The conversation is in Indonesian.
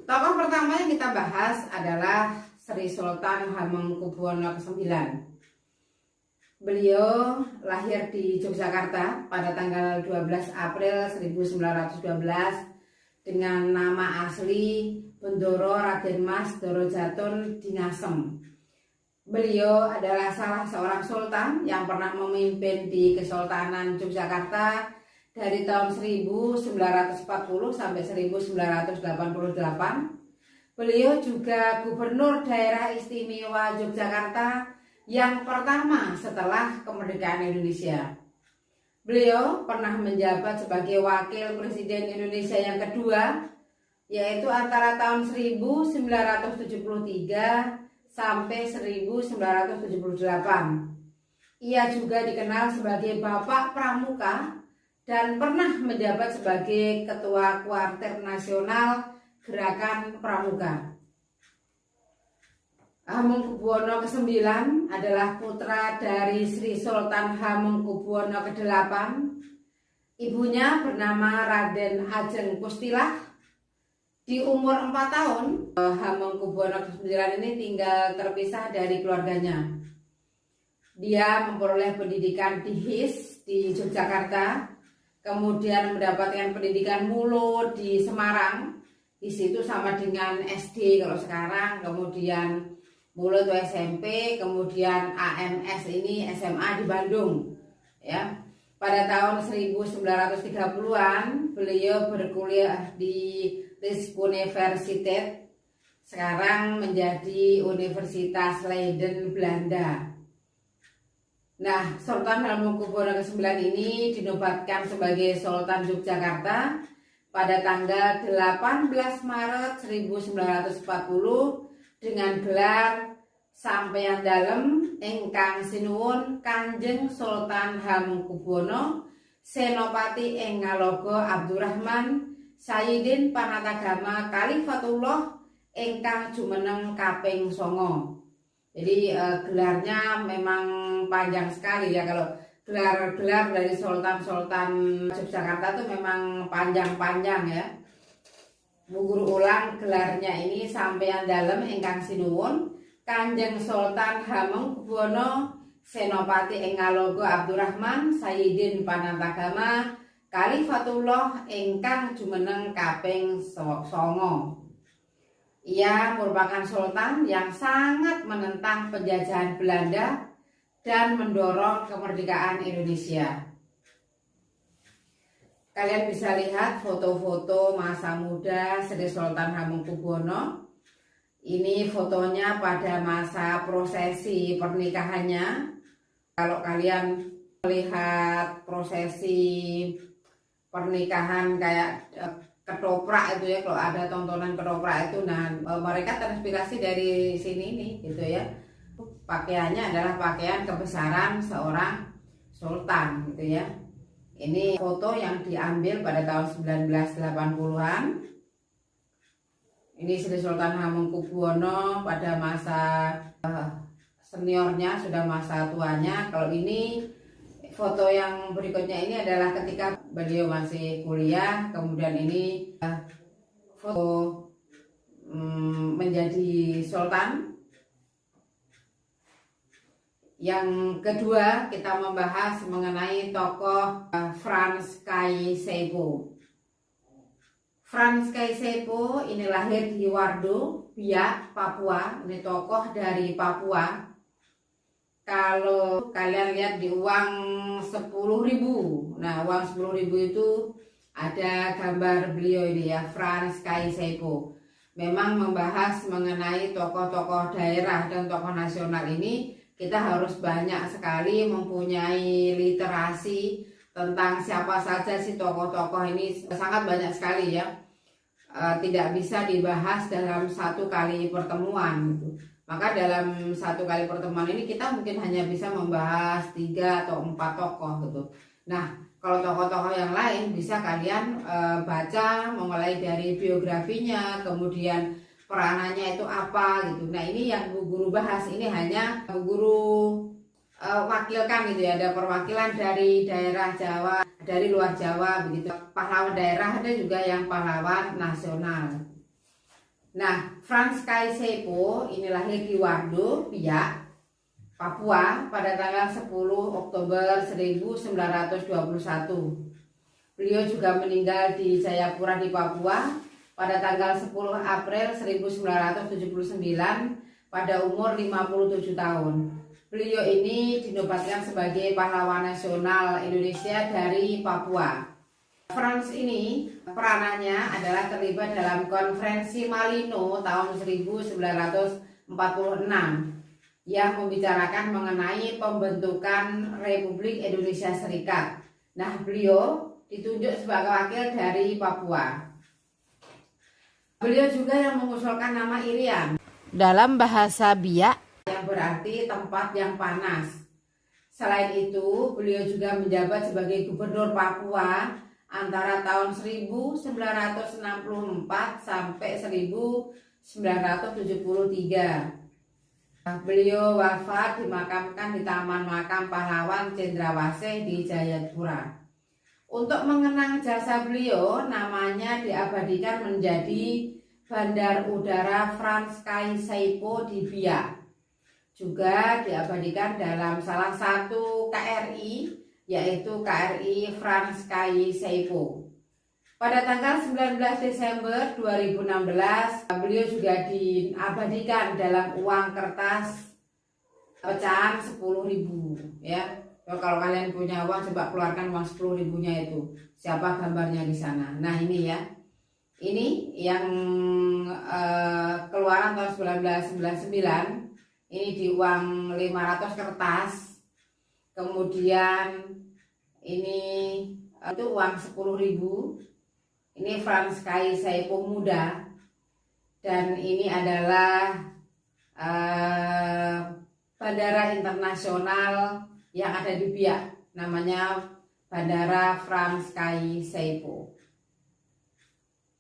Tokoh pertama yang kita bahas adalah Sri Sultan Hamengkubuwono ke-9. Beliau lahir di Yogyakarta pada tanggal 12 April 1912 dengan nama asli Bendoro Raden Mas Doro Jatun Dingasem. Beliau adalah salah seorang sultan yang pernah memimpin di Kesultanan Yogyakarta dari tahun 1940 sampai 1988. Beliau juga gubernur daerah istimewa Yogyakarta yang pertama setelah kemerdekaan Indonesia. Beliau pernah menjabat sebagai wakil presiden Indonesia yang kedua, yaitu antara tahun 1973 sampai 1978. Ia juga dikenal sebagai Bapak Pramuka dan pernah menjabat sebagai Ketua Kuartir Nasional Gerakan Pramuka. Hamengkubuwono ke-9 adalah putra dari Sri Sultan Hamengkubuwono ke-8. Ibunya bernama Raden Ajeng Kustilah. Di umur 4 tahun, Hamengkubuwono ke-9 ini tinggal terpisah dari keluarganya. Dia memperoleh pendidikan di HIS di Yogyakarta, kemudian mendapatkan pendidikan mulu di Semarang. Di situ sama dengan SD kalau sekarang, kemudian mulai itu SMP, kemudian AMS ini SMA di Bandung. Ya. Pada tahun 1930-an beliau berkuliah di Rijks Universiteit, sekarang menjadi Universitas Leiden, Belanda. Nah, Sultan Hamengkubuwono ke-9 ini dinobatkan sebagai Sultan Yogyakarta pada tanggal 18 Maret 1940 dengan gelar Sampeyan Dalem ingkang sinuwun Kanjeng Sultan Hamengkubuwono Senopati ing Ngaloga Abdurrahman Sayyidin Panatagama Khalifatullah ingkang jumeneng kaping 9. Jadi gelarnya memang panjang sekali ya. Kalau gelar-gelar dari Sultan-Sultan Yogyakarta itu memang panjang-panjang ya. Bu Guru ulang gelarnya ini Sampeyan Dalem ingkang sinuwun Kanjeng Sultan Hamengkubuwono Senopati ing Ngaloga Abdurrahman Sayyidin Panatagama Khalifatullah ingkang jumeneng kaping 9. Ia merupakan sultan yang sangat menentang penjajahan Belanda dan mendorong kemerdekaan Indonesia. Kalian bisa lihat foto-foto masa muda Sri Sultan Hamengkubuwono. Ini fotonya pada masa prosesi pernikahannya. Kalau kalian melihat prosesi pernikahan kayak ketoprak itu ya, kalau ada tontonan ketoprak itu, nah mereka terinspirasi dari sini nih gitu ya. Pakaiannya adalah pakaian kebesaran seorang sultan gitu ya. Ini foto yang diambil pada tahun 1980-an. Ini Sri Sultan Hamengkubuwono pada masa seniornya, sudah masa tuanya. Kalau ini foto yang berikutnya ini adalah ketika beliau masih kuliah. Kemudian ini foto menjadi sultan. Yang kedua kita membahas mengenai tokoh Frans Kai Seipho. Frans Kai Seipho ini lahir di Wardo, Biak, Papua. Ini tokoh dari Papua. Kalau kalian lihat di uang 10.000, nah uang 10.000 itu ada gambar beliau ini ya, Frans Kai Seipho. Memang membahas mengenai tokoh-tokoh daerah dan tokoh nasional ini, kita harus banyak sekali mempunyai literasi tentang siapa saja sih tokoh-tokoh ini, sangat banyak sekali ya. Tidak bisa dibahas dalam satu kali pertemuan gitu. Maka dalam satu kali pertemuan ini kita mungkin hanya bisa membahas 3 atau 4 tokoh gitu. Nah, kalau tokoh-tokoh yang lain bisa kalian baca mulai dari biografinya, kemudian peranannya itu apa gitu. Nah, ini yang Bu Guru bahas, ini hanya Bu Guru wakilkan gitu ya. Ada perwakilan dari daerah Jawa, dari luar Jawa begitu. Pahlawan daerah, ada juga yang pahlawan nasional. Nah, Frans Kaiseipo ini lahir di Wardo, Biak, Papua pada tanggal 10 Oktober 1921. Beliau juga meninggal di Jayapura di Papua pada tanggal 10 April 1979 pada umur 57 tahun. Beliau ini dinobatkan sebagai pahlawan nasional Indonesia dari Papua. Frans ini peranannya adalah terlibat dalam konferensi Malino tahun 1946 yang membicarakan mengenai pembentukan Republik Indonesia Serikat. Nah, beliau ditunjuk sebagai wakil dari Papua. Beliau juga yang mengusulkan nama Irian dalam bahasa Biak yang berarti tempat yang panas. Selain itu, beliau juga menjabat sebagai gubernur Papua antara tahun 1964 sampai 1973. Beliau wafat dimakamkan di Taman Makam Pahlawan Cendrawasih di Jayapura. Untuk mengenang jasa beliau, namanya diabadikan menjadi Bandar Udara Frans Kaiseipo di Biak. Juga diabadikan dalam salah satu KRI, yaitu KRI Frans Kaiseipo. Pada tanggal 19 Desember 2016, beliau juga diabadikan dalam uang kertas pecahan 10.000 ya. Kalau kalian punya uang, coba keluarkan uang 10.000-nya itu. Siapa gambarnya di sana? Nah, ini ya. Ini yang keluaran tahun 1999. Ini di uang 500 kertas. Kemudian ini itu uang 10.000. Ini Frans Kaiseipo muda. Dan ini adalah bandara internasional yang ada di Biak. Namanya Bandara Frans Kaiseipo.